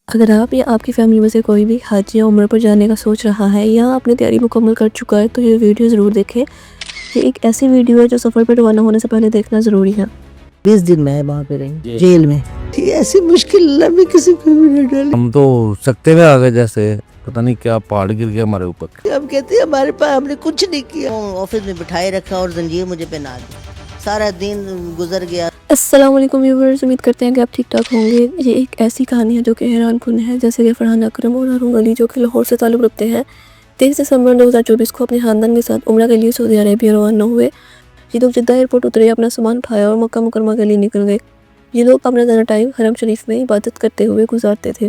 اگر آپ یا آپ کی فیملی میں سے کوئی بھی حج یا عمرہ پر جانے کا سوچ رہا ہے یا اپنی تیاری مکمل کر چکا ہے تو یہ ویڈیو ضرور دیکھیں۔ یہ ایک ایسی ویڈیو ہے جو سفر پر روانہ ہونے سے پہلے دیکھنا ضروری ہے۔ 20 دن میں وہاں پہ رہی جیل میں۔ ایسی مشکل اللہ میں کسی کو بھی نہ ڈالے۔ ہم تو سکتے میں آگے، جیسے پتہ نہیں کیا پہاڑ گر گیا ہمارے اوپر۔ ہم کہتے ہیں ہمارے پاس ہم نے کچھ نہیں کیا۔ آفس میں بٹھائے رکھا اور زنجیر مجھے پہنا دی، سارا دن گزر گیا۔ السلام علیکم ویورز، امید کرتے ہیں کہ آپ ٹھیک ٹھاک ہوں گے۔ یہ ایک ایسی کہانی ہے جو کہ حیران کن ہے، جیسے کہ فرحان اکرم اور ہارون علی جو کہ لاہور سے تعلق رکھتے ہیں 23 دسمبر 2024 کو اپنے خاندان کے ساتھ عمرہ کے لیے سعودی عربیہ روانہ ہوئے۔ یہ لوگ جدہ ایئرپورٹ اترے، اپنا سامان اٹھایا اور مکہ مکرمہ کے لیے نکل گئے۔ یہ لوگ اپنا زیادہ ٹائم حرم شریف میں عبادت کرتے ہوئے گزارتے تھے،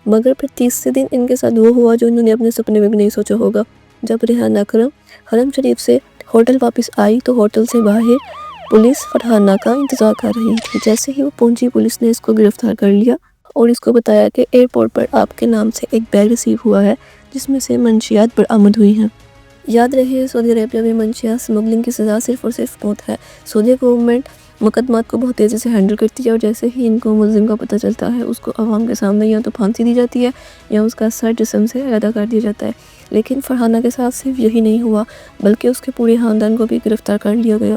مگر پھر 30 دن ان کے ساتھ وہ ہوا جو انہوں نے اپنے سپنے میں بھی نہیں سوچا ہوگا۔ جب ریحان اکرم حرم شریف سے ہوٹل واپس آئی تو ہوٹل سے باہر پولیس فرحانہ کا انتظار کر رہی تھی۔ جیسے ہی وہ پہنچی، پولیس نے اس کو گرفتار کر لیا اور اس کو بتایا کہ ایئرپورٹ پر آپ کے نام سے ایک بیگ ریسیو ہوا ہے جس میں سے منشیات برآمد ہوئی ہیں۔ یاد رہے، سعودی عربیہ میں منشیات سمگلنگ کی سزا صرف اور صرف موت ہے۔ سعودی گورنمنٹ مقدمات کو بہت تیزی سے ہینڈل کرتی ہے اور جیسے ہی ان کو ملزم کا پتہ چلتا ہے اس کو عوام کے سامنے یا تو پھانسی دی جاتی ہے یا اس کا سر جسم سے علیحدہ کر دیا جاتا ہے۔ لیکن فرحانہ کے ساتھ صرف یہی نہیں ہوا بلکہ اس کے پورے خاندان کو بھی گرفتار کر لیا گیا۔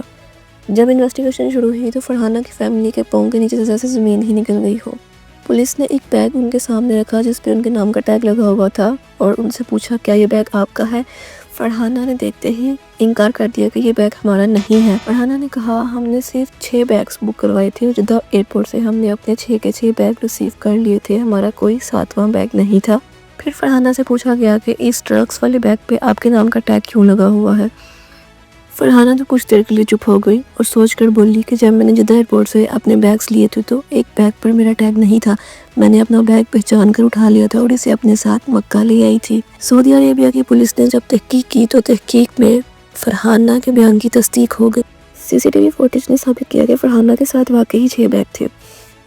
جب انویسٹیگیشن شروع ہوئی تو فرحانہ کی فیملی کے پاؤں کے نیچے سے جیسے زمین ہی نکل گئی ہو۔ پولیس نے ایک بیگ ان کے سامنے رکھا جس پہ ان کے نام کا ٹیگ لگا ہوا تھا اور ان سے پوچھا کیا یہ بیگ آپ کا ہے؟ فرحانہ نے دیکھتے ہی انکار کر دیا کہ یہ بیگ ہمارا نہیں ہے۔ فرحانہ نے کہا ہم نے صرف 6 بیگز بک کروائے تھے اور جدہ ایئرپورٹ سے ہم نے اپنے 6 کے 6 بیگ ریسیو کر لیے تھے، ہمارا کوئی 7واں بیگ نہیں تھا۔ پھر فرحانہ سے پوچھا گیا کہ اس ڈرگس والے بیگ پہ آپ کے نام کا ٹیگ کیوں لگا ہوا ہے؟ فرحانہ تو کچھ دیر کے لیے چپ ہو گئی اور سوچ کر بولی کہ جب میں نے جدہ ایئرپورٹ سے اپنے بیگز لیے تھے تو ایک بیگ پر میرا ٹیگ نہیں تھا، میں نے اپنا بیگ پہچان کر اٹھا لیا تھا اور اسے اپنے ساتھ مکہ لے آئی تھی۔ سعودی عربیہ کی پولیس نے جب تحقیق کی تو تحقیق میں فرحانہ کے بیان کی تصدیق ہو گئی۔ CCTV فوٹیج نے ثابت کیا کہ فرحانہ کے ساتھ واقعی 6 بیگ تھے۔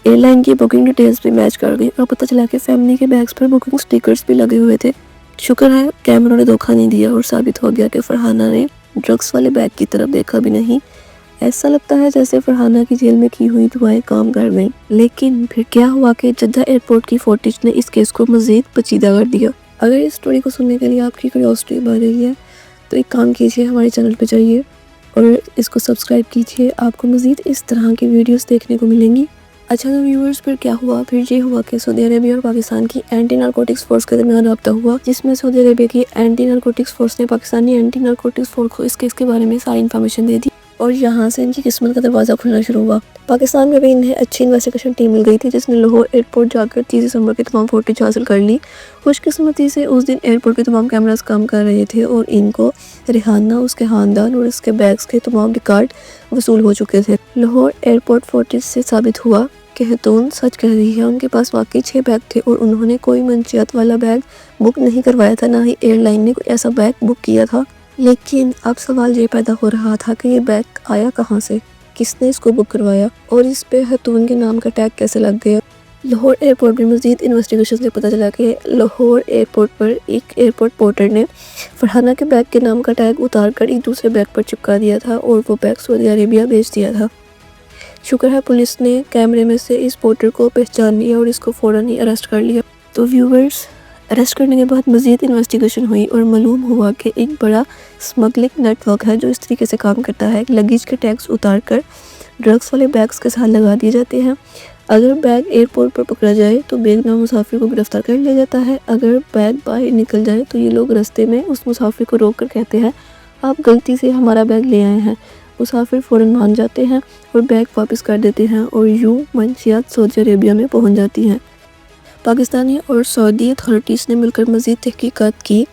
ایئر لائن کی بکنگ ڈیٹیلز بھی میچ کر گئی اور پتہ چلا کہ فیملی کے بیگز پر بکنگ سٹیکرز بھی لگے ہوئے تھے۔ شکر ہے کیمروں نے دھوکہ نہیں دیا اور ثابت ہو گیا کہ فرحانہ نے ڈرگس والے بیگ کی طرف دیکھا بھی نہیں۔ ایسا لگتا ہے جیسے فرحانہ کی جیل میں کی ہوئی دعائیں کام کر گئیں۔ لیکن پھر کیا ہوا کہ جدہ ایئرپورٹ کی فوٹیج نے اس کیس کو مزید پیچیدہ کر دیا۔ اگر اس سٹوری کو سننے کے لیے آپ کی کیوریوسٹی بڑھ رہی ہے تو ایک کام کیجیے، ہمارے چینل پہ جائیے اور اس کو سبسکرائب کیجیے، آپ کو مزید اس طرح کی ویڈیوز دیکھنے کو ملیں گی۔ اچھا تو ویورز، پھر کیا ہوا؟ پھر یہ ہوا کہ سعودی عربیہ اور پاکستان کی اینٹی نارکوٹکس فورس کے درمیان رابطہ ہوا، جس میں سعودی عربیہ کی اینٹی نارکوٹکس فورس نے پاکستانی اینٹی نارکوٹکس فورس کو اس کیس کے بارے میں ساری انفارمیشن دے دی اور یہاں سے ان کی قسمت کا دروازہ کھلنا شروع ہوا۔ پاکستان میں بھی انہیں اچھی انویسٹیگیشن ٹیم مل گئی تھی جس نے لاہور ایئرپورٹ جا کر 30 دسمبر کی تمام فوٹیج حاصل کر لی۔ خوش قسمتی سے اس دن ایئرپورٹ کے تمام کیمراز کام کر رہے تھے اور ان کو ریحانہ، اس کے خاندان اور اس کے بیگز کے تمام ریکارڈ وصول ہو چکے تھے۔ لاہور ایئرپورٹ فوٹیج سے ثابت ہوا کہ خاتون سچ کہہ رہی ہے، ان کے پاس واقعی 6 بیگ تھے اور انہوں نے کوئی منشیات والا بیگ بک نہیں کروایا تھا، نہ ہی ایئر لائن نے کوئی ایسا بیگ بک کیا تھا۔ لیکن اب سوال یہ پیدا ہو رہا تھا کہ یہ بیگ آیا کہاں سے، کس نے اس کو بک کروایا اور اس پہ خاتون کے نام کا ٹیگ کیسے لگ گیا۔ لاہور ایئرپورٹ میں مزید انویسٹیگیشن سے پتہ چلا کہ لاہور ایئرپورٹ پر ایک ایئرپورٹ پورٹر نے فرحانہ کے بیگ کے نام کا ٹیگ اتار کر ایک دوسرے بیگ پر چپکا دیا تھا اور وہ بیگ سعودی عربیہ بھیج دیا تھا۔ شکر ہے پولیس نے کیمرے میں سے اس پورٹر کو پہچان لیا اور اس کو فوراً ہی اریسٹ کر لیا۔ تو ویورز، اریسٹ کرنے کے بعد مزید انویسٹیگیشن ہوئی اور معلوم ہوا کہ ایک بڑا سمگلنگ نیٹ ورک ہے جو اس طریقے سے کام کرتا ہے کہ لگیج کے ٹیگز اتار کر ڈرگس والے بیگز کے ساتھ لگا دیے جاتے ہیں۔ اگر بیگ ایئرپورٹ پر پکڑا جائے تو بیگنام مسافر کو گرفتار کر لیا جاتا ہے۔ اگر بیگ باہر نکل جائے تو یہ لوگ رستے میں اس مسافر کو روک کر کہتے ہیں آپ غلطی سے ہمارا بیگ لے آئے ہیں۔ مسافر فوراً مان جاتے ہیں اور بیگ واپس کر دیتے ہیں اور یوں منشیات سعودی عربیہ میں پہنچ جاتی ہیں۔ پاکستانی اور سعودی اتھارٹیز نے مل کر مزید تحقیقات کی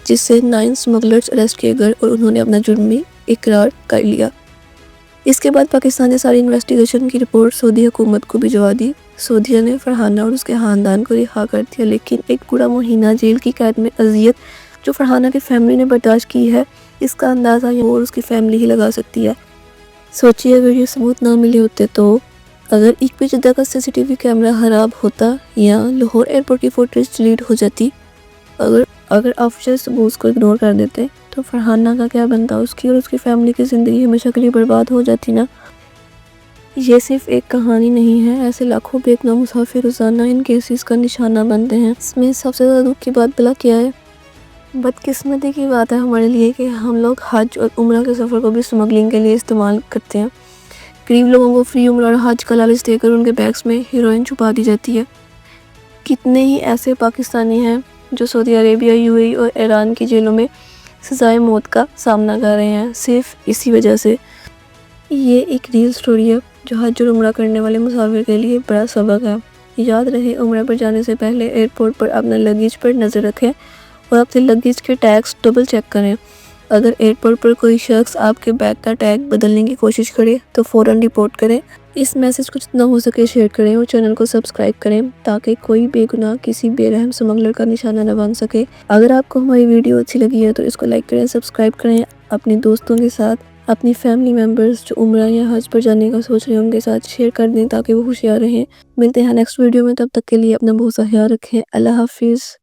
جس سے 9 سمگلرز اریسٹ کیے گئے اور انہوں نے اپنا جرم بھی اقرار کر لیا۔ اس کے بعد پاکستان نے ساری انویسٹیگیشن کی رپورٹ سعودی حکومت کو بھجوا دی۔ سعودیہ نے فرحانہ اور اس کے خاندان کو رہا کر دیا، لیکن ایک پورا مہینہ جیل کی قید میں اذیت جو فرحانہ کی فیملی نے برداشت کی ہے اس کا اندازہ وہ اور اس کی فیملی ہی لگا سکتی ہے۔ سوچیے اگر یہ ثبوت نہ ملے ہوتے تو اگر ایک بھی جدہ کا CCTV کیمرہ خراب ہوتا یا لاہور ایئرپورٹ کی فوٹیج ڈیلیٹ ہو جاتی، اگر آفیشل ثبوت کو اگنور کر دیتے تو فرحانہ کا کیا بنتا، اس کی اور اس کی فیملی کی زندگی ہمیشہ کے لیے برباد ہو جاتی نا۔ یہ صرف ایک کہانی نہیں ہے، ایسے لاکھوں بے گناہ مسافر روزانہ ان کیسز کا نشانہ بنتے ہیں۔ اس میں سب سے زیادہ دکھ کی بات بلا کیا ہے؟ بدقسمتی کی بات ہے ہمارے لیے کہ ہم لوگ حج اور عمرہ کے سفر کو بھی سمگلنگ کے لیے استعمال کرتے ہیں۔ غریب لوگوں کو فری عمرہ اور حج کا لالچ دے کر ان کے بیگز میں ہیروئن چھپا دی جاتی ہے۔ کتنے ہی ایسے پاکستانی ہیں جو سعودی عربیہ، یو اے ای اور ایران کی جیلوں میں سزائے موت کا سامنا کر رہے ہیں صرف اسی وجہ سے۔ یہ ایک ریل سٹوری ہے جو حج اور عمرہ کرنے والے مسافر کے لیے بڑا سبق ہے۔ یاد رہے عمرہ پر جانے سے پہلے ایئرپورٹ پر اپنا لگیج پر نظر رکھیں اور اپنے لگیج کے ٹیگز ڈبل چیک کریں۔ اگر ایئرپورٹ پر کوئی شخص آپ کے بیگ کا ٹیگ بدلنے کی کوشش کرے تو فوراً رپورٹ کریں۔ اس میسج کو جتنا ہو سکے شیئر کریں اور چینل کو سبسکرائب کریں تاکہ کوئی بے گناہ کسی بے رحم اسمگلر کا نشانہ نہ بن سکے۔ اگر آپ کو ہماری ویڈیو اچھی لگی ہے تو اس کو لائک کریں، سبسکرائب کریں، اپنے دوستوں کے ساتھ، اپنی فیملی ممبرز جو عمرہ یا حج پر جانے کا سوچ رہے ہیں ان کے ساتھ شیئر کر دیں تاکہ وہ ہوشیار رہیں۔ ملتے ہیں نیکسٹ ویڈیو میں، تب تک کے لیے اپنا بہت سا خیال رکھیں۔ اللہ حافظ۔